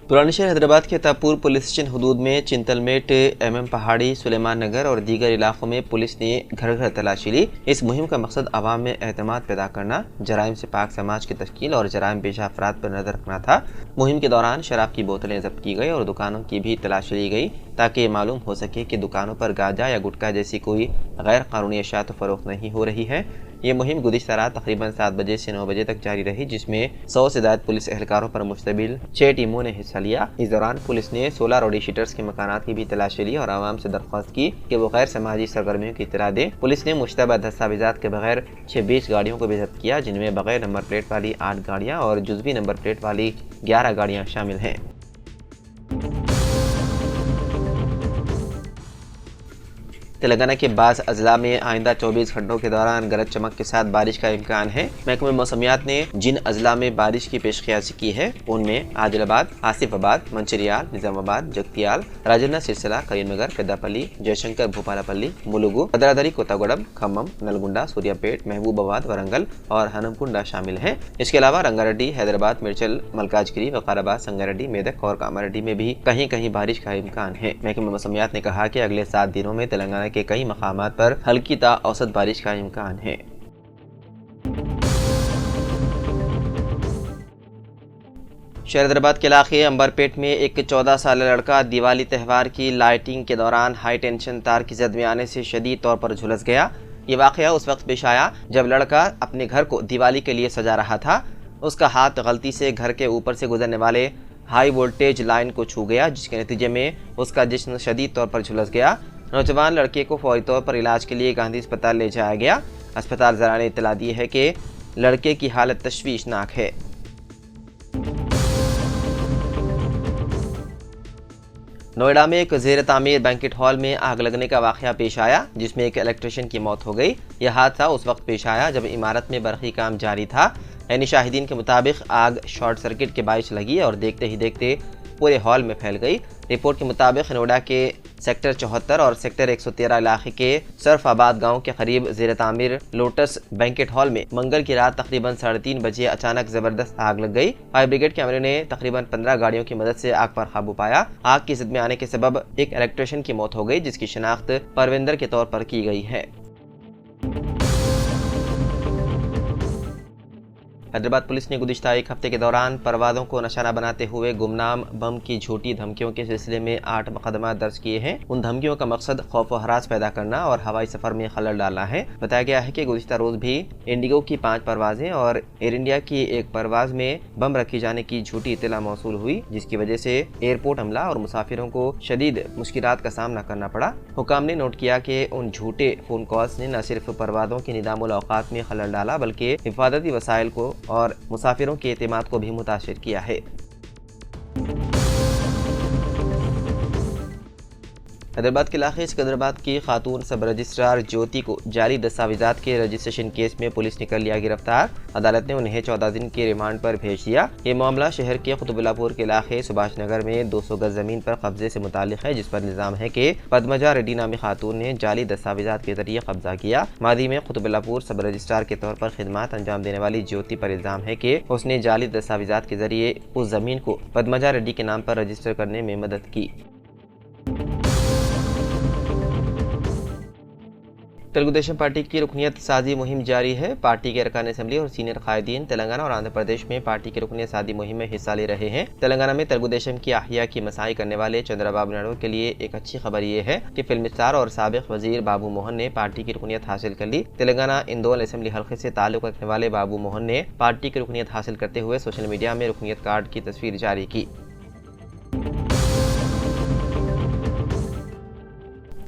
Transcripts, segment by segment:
पुरानी शहर हैदराबाद के तापुर पुलिस स्टेशन हदूद में चिंतलमेट, MM पहाड़ी, सुलेमान नगर और दीगर इलाकों में पुलिस ने घर घर तलाशी ली। इस मुहिम का मकसद आवाम में एतमाद पैदा करना, जराइम से पाक समाज की तश्कील और जराइम पेशा अफराद पर नजर रखना था। मुहिम के दौरान शराब की बोतलें जब्त की गई और दुकानों की भी तलाशी ली गई ताकि मालूम हो सके कि दुकानों पर गांजा या गुटखा जैसी कोई गैर कानूनी अशिया तो फरोख्त नहीं हो रही है। ये मुहिम गुज़िश्ता रात तकरीबन 7 बजे से 9 बजे तक जारी रही, जिसमें 100 से ज़ायद पुलिस एहलकारों पर मुश्तमिल 6 टीमों ने हिस्सा लिया। इस दौरान पुलिस ने 16 रोडी शीटर्स के मकानात की भी तलाशी ली और आवाम से दरख्वास्त की कि वो गैर समाजी सरगर्मियों की इत्तला दें। पुलिस ने मुश्तबा दस्तावेजात के बगैर 26 गाड़ियों को भी जब्त किया, जिनमें बगैर नंबर प्लेट वाली 8 गाड़ियाँ और जुज़वी नंबर प्लेट वाली 11 गाड़ियाँ शामिल हैं। तेलंगाना के बाज़ अजला में आइंदा 24 घंटों के दौरान गरज चमक के साथ बारिश का इम्कान है। महकमा मौसमियात ने जिन अजला में बारिश की पेशकयासी की है उनमें आदिलाबाद, आसिफाबाद, मंचिरियाल, निजामाबाद, जगतियाल, राजन्ना सिलसिला, करीमनगर, पेद्दापल्ली, जयशंकर, भूपालपल्ली, मुलुगु, भद्रादरी, कोतागुडम, खम्मम, नलगुंडा, सूर्यापेट, महबूबाबाद, वरंगल और हनमकुंडा शामिल हैं। इसके अलावा रंगारेड्डी, हैदराबाद, मिर्चल, मलकाजगिरी, वकाराबाद, संगारेड्डी, मेदक और कामारेड्डी में भी कहीं कहीं बारिश का इम्कान है। महकमा मौसमियात ने कहा कि अगले 7 दिनों में तेलंगाना के कई मकामात पर हल्की ता औसत बारिश का इम्कान है। शहर हैदराबाद के इलाके अंबरपेट में एक 14 साल लड़का दिवाली त्यौहार की लाइटिंग के दौरान हाई टेंशन तार की जद में आने से शदीद तौर पर झुलस गया। ये वाकया उस वक्त पेश आया जब लड़का अपने घर को दिवाली के लिए सजा रहा था। उसका हाथ गलती से घर के ऊपर से गुजरने वाले हाई वोल्टेज लाइन को छू गया, जिसके नतीजे में उसका जिस्म शदीद तौर पर झुलस गया। नौजवान लड़के को फौरी तौर पर इलाज के लिए गांधी अस्पताल ले जाया गया। अस्पताल ज़रा ने इत्तला दी है कि लड़के की हालत तशवीशनाक है। नोएडा में एक ज़ेर तामीर बैंकेट हॉल में आग लगने का वाक़या पेश आया, जिसमें एक इलेक्ट्रिशियन की मौत हो गई। यह हादसा उस वक्त पेश आया जब इमारत में बरक़ी काम जारी था। यानी शाहिदीन के मुताबिक आग शॉर्ट सर्किट के बाइस लगी और देखते ही देखते पूरे हॉल में फैल गई। रिपोर्ट के मुताबिक नोएडा के सेक्टर 74 और सेक्टर 113 इलाके के सरफाबाद गांव के करीब ज़ेर तामीर लोटस बैंकेट हॉल में मंगल की रात तकरीबन 3:30 बजे अचानक जबरदस्त आग लग गई। फायर ब्रिगेड के अमले ने तकरीबन 15 गाड़ियों की मदद से आग पर काबू पाया। आग की जद में आने के सबब एक इलेक्ट्रिशियन की मौत हो गई, जिसकी शिनाख्त परविंदर के तौर पर की गई है। हैदराबाद पुलिस ने गुज़िश्ता एक हफ्ते के दौरान परवाज़ों को निशाना बनाते हुए गुमनाम बम की झूठी धमकियों के सिलसिले में 8 मुकदमा दर्ज किए हैं। उन धमकियों का मकसद खौफ व हरास पैदा करना और हवाई सफ़र में खलल डालना है। बताया गया है कि गुज़िश्ता रोज़ भी इंडिगो की 5 परवाज़ें और एयर इंडिया की एक परवाज़ में बम रखे जाने की झूठी इत्तला मौसूल हुई, जिसकी वजह से एयरपोर्ट अमला और मुसाफिरों को शदीद मुश्किलात का सामना करना पड़ा। हुकाम ने नोट किया कि उन झूठे फ़ोन कॉल्स ने न सिर्फ परवाज़ों के निज़ामुल औक़ात में खलल डाला बल्कि हिफाजती वसाइल को और मुसाफिरों के एतमाद को भी मुतासिर किया है। हैदराबाद के इलाके सिकंदराबाद की खातून सब रजिस्ट्रार ज्योति को जाली दस्तावेजात के रजिस्ट्रेशन केस में पुलिस ने कर लिया गिरफ्तार। अदालत ने उन्हें 14 दिन के रिमांड पर भेज दिया। ये मामला शहर के कुतुबुल्लापुर के इलाके सुभाष नगर में 200 गज जमीन पर कब्जे से मुताल्लिक है, जिस पर इल्जाम है कि पद्मजा रेड्डी नामी खातून ने जाली दस्तावेजात के जरिए कब्जा किया। मादी में कुतुबुल्लापुर सब रजिस्ट्रार के तौर पर खिदमात अंजाम देने वाली ज्योति पर इल्जाम है कि उसने जाली दस्तावेजात के जरिए उस जमीन को पद्मजा रेड्डी के नाम पर रजिस्टर करने में मदद की। तेलुगुदेशम पार्टी की रुकनीत साजी मुहिम जारी है। पार्टी के अरकान असम्बली और सीनियर कायदीन तेलंगाना और आंध्र प्रदेश में पार्टी की रुकनीत साजी मुहिम में हिस्सा ले रहे हैं। तेलंगाना में तेलुगुदेशम की अहिया की मसाई करने वाले चंद्रबाबू नायडू के लिए एक अच्छी खबर ये है कि फिल्म स्टार और साबिक वजीर बाबू मोहन ने पार्टी की रुकनीत हासिल कर ली। तेलंगाना इंदौल असम्बली हल्के से ताल्लुक रखने वाले बाबू मोहन ने पार्टी की रुकनीत हासिल करते हुए सोशल मीडिया में रुकनीत कार्ड की तस्वीर जारी की।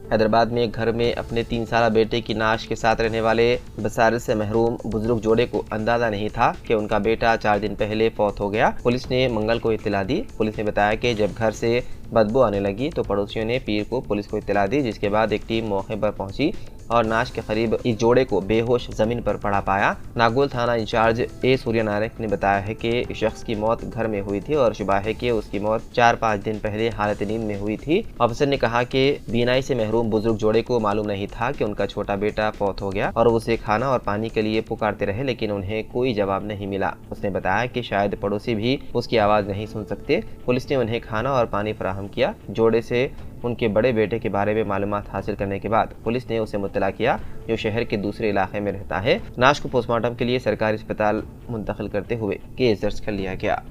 हैदराबाद में एक घर में अपने 3 साल बेटे की नाश के साथ रहने वाले बसारत से महरूम बुजुर्ग जोड़े को अंदाजा नहीं था कि उनका बेटा 4 दिन पहले फौत हो गया। पुलिस ने मंगल को इत्तला दी। पुलिस ने बताया कि जब घर से बदबू आने लगी तो पड़ोसियों ने पीर को पुलिस को इत्तला दी, जिसके बाद एक टीम मौके पर पहुंची और नाश के करीब इस जोड़े को बेहोश जमीन पर पड़ा पाया। नागोल थाना इंचार्ज ए सूर्यनारायण ने बताया है कि इस शख्स की मौत घर में हुई थी और शुबा है कि उसकी मौत 4-5 दिन पहले हालत नींद में हुई थी। ऑफिसर ने कहा कि बीनाई से महरूम बुजुर्ग जोड़े को मालूम नहीं था कि उनका छोटा बेटा फौत हो गया और उसे खाना और पानी के लिए पुकारते रहे, लेकिन उन्हें कोई जवाब नहीं मिला। उसने बताया कि शायद पड़ोसी भी उसकी आवाज़ नहीं सुन सकते। पुलिस ने उन्हें खाना और पानी फराहम किया। जोड़े से उनके बड़े बेटे के बारे में मालूमात हासिल करने के बाद पुलिस ने उसे मुत्तला किया, जो शहर के दूसरे इलाके में रहता है। लाश को पोस्टमार्टम के लिए सरकारी अस्पताल मुंतकिल करते हुए केस दर्ज कर लिया गया।